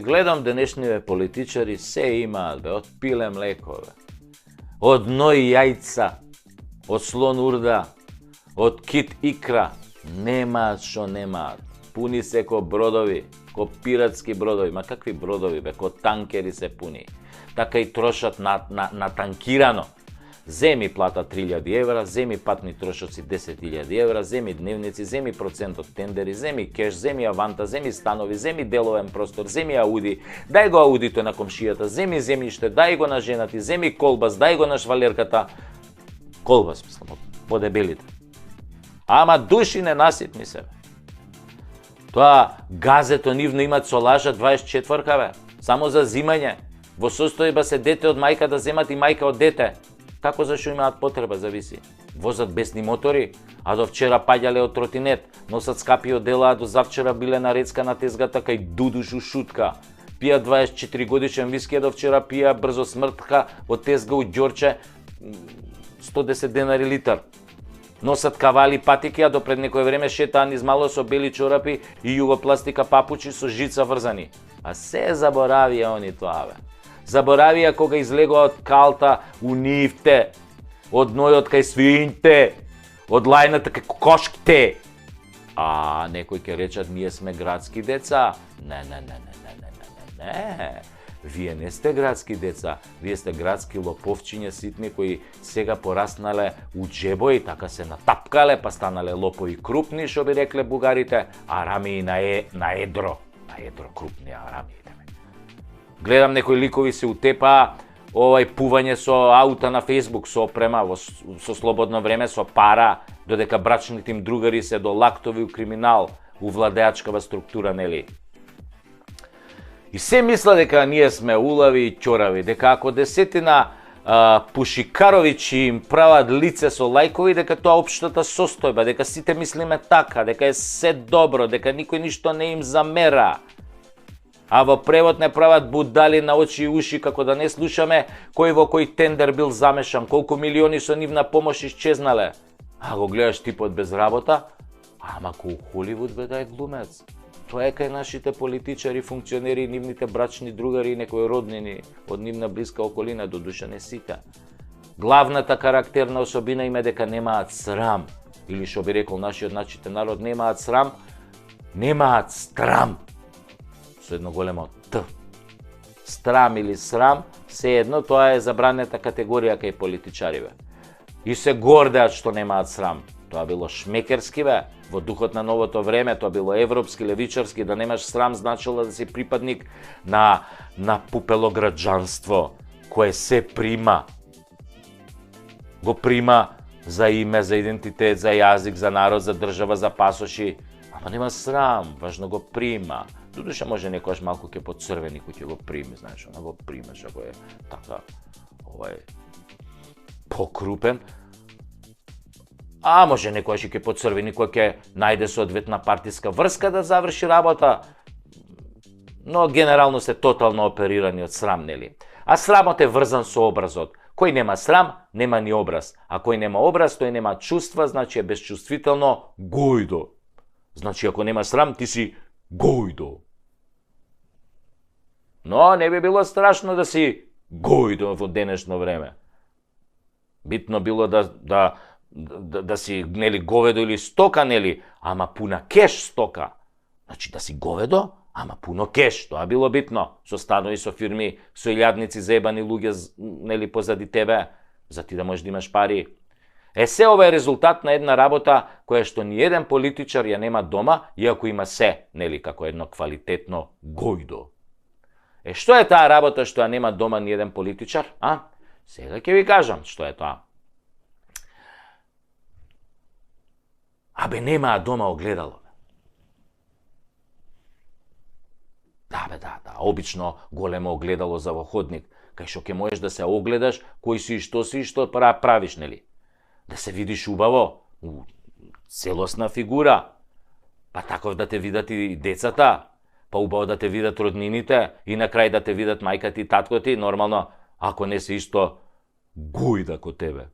гледам денешниве политичари, се имаат, од пиле млеко, од ној јајца, од слон урда, од кит икра, немаат што немаат. Пуни се ко бродови, ко пиратски бродови, ма какви бродови бе, ко танкери се пуни. Така и трошат на танкирано. Земи плата 3000 евра, земи патни трошоци 10.000 евра, земи дневници, земи процент од тендери, земи кеш, земи аванта, земи станови, земи деловен простор, земи ауди, дај го аудито на комшијата, земи земјиште, дај го на женати, земи колбас, дај го на швалерката. Колбас, мислам, по дебелите. Ама души не насипни се. Тоа газето нивно имат со лажа 24-ка, бе. Само за зимање. Во состојба се дете од мајка да земат и мајка од дете. Како зашо имаат потреба, зависи. Возат бесни мотори, а до вчера паѓале од тротинет, носат скапи одела, а до завчера биле на рецка на тезгата кај Дудуш у Шутка. Пија 24 годишен виски, а до вчера пија брзо смртка од тезга у Ѓорче 110 денари литар. Носат кавали патики, а до пред некое време шетаан измало со бели чорапи и југопластика папучи со жица врзани. А се заборавија они тоа, бе. Заборавија кога излегоа од калта у нивте, од нојот кај свињте, од лајната кај кокошките. А некои ќе речат, ние сме градски деца. Не. Вие не сте градски деца, вие сте градски лоповчиња ситни кои сега пораснале у џебои, така се натапкале, па станале лопови крупни, што би рекле бугарите, арамии на едро. На едро крупни арамии. Гледам некои ликови се утепаа, пување со аута на Facebook, со опрема, со слободно време, со пара, додека брачните им другари се до лактови у криминал, у владеачкава структура, нели? И се мисла дека ние сме улави и ќорави, дека ако десетина пушикаровичи им прават лице со лајкови, дека тоа општата состојба, дека сите мислиме така, дека е се добро, дека никој ништо не им замера. А во превод не прават будали на очи и уши, како да не слушаме кој во кој тендер бил замешан, колку милиони со нивна помош исчезнале. А го гледаш типот без работа, ама ко у Холивуд бе дај глумец. Тоа е кај нашите политичари, функционери, нивните брачни другари и некои роднини од нивна блиска околина, до душа не сите. Главната карактерна особина им е дека немаат срам, или што би рекол нашиот народ, немаат срам, немаат страм. Со едно големо Т. Страм или срам, се едно, тоа е забранета категорија кај политичариве. И се гордеат што немаат срам. Тоа било шмекерски, бе, во духот на новото време, тоа било европски, левичарски, да немаш срам значило да си припадник на пупелограđанство, кое се прима. Го прима за име, за идентитет, за јазик, за народ, за држава, за пасоши. Ама нема срам, важно го прима. Додуше може некојаш малку ќе поцрвени кој ќе го прими, знаеш, она го примеш, ако е така, покрупен. А може некојаш и ќе поцрвени кој ќе најде соодветна партиска врска да заврши работа. Но генерално се тотално оперирани од срам, нели? А срамот е врзан со образот. Кој нема срам, нема ни образ. А кој нема образ, тој нема чувства, значи е безчувствително гојдо. Значи ако нема срам, ти си гојдо. Но не би било страшно да си гојдо во денешно време. Битно било да си, нели, говедо или стока, нели, ама пуна кеш стока. Значи да си говедо, ама пуно кеш, тоа било битно. Со станови, со фирми, со илјадници заебани луѓе, нели, позади тебе, за ти да можеш да имаш пари. Се ова е резултат на една работа која што ни еден политичар ја нема дома, иако има се, нели, како едно квалитетно гојдо. Што е таа работа што ја нема дома ни еден политичар, а? Сега ќе ви кажам што е тоа. Абе, немаа дома огледало. Да, обично големо огледало за во ходник, кај што ќе можеш да се огледаш кој си и што правиш, нели? Да се видиш убаво, целосна фигура, па таков да те видат и децата, па убаво да те видат роднините и на крај да те видат мајка ти и татко ти, нормално, ако не се исто гојда ко тебе.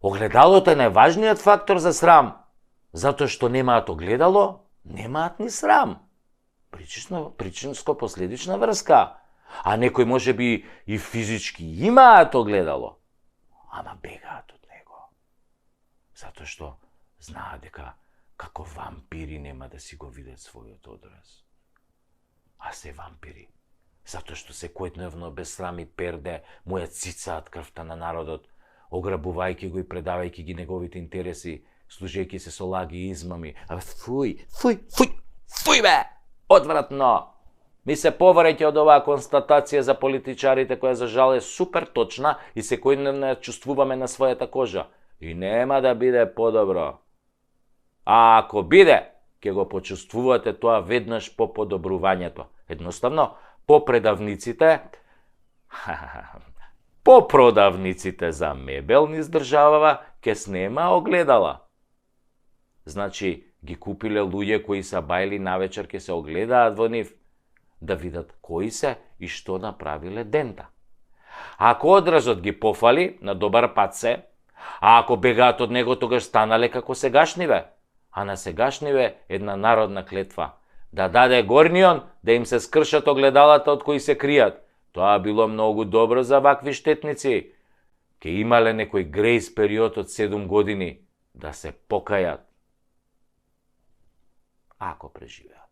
Огледалото е најважниот фактор за срам, затоа што немаат огледало, Немаат ни срам. Причинско-последична врска. А некои може би и физички имаат огледало, ама бегаат од него. Затоа што знаат дека како вампири нема да си го видат својот одраз. А се вампири. Затоа што секојдневно без срам и перде му ја цицаат крвта на народот, ограбувајќи го и предавајќи ги неговите интереси, служејќи се со лаги и измами. А фуј бе! Одвратно! Ми се повреќе од оваа констатација за политичарите, која за жал е супер точна и секојдневно ја чувствуваме на својата кожа. И нема да биде подобро. А ако биде, ќе го почувствувате тоа веднаш по подобрувањето. Едноставно, по продавниците за мебел низ државава ќе снема огледала. Значи, ги купиле луѓе кои са бајли навечер ќе се огледаат во нив, да видат кои се и што направиле дента. Ако одразот ги пофали, на добар пат се, а ако бегаат од него, тогаш станале како сегашниве. А на сегашниве една народна клетва. Да даде горнион, да им се скршат огледалата од кои се кријат. Тоа било многу добро за вакви штетници. Ке имале некој грейс период од 7 години да се покајат. Ако преживеа.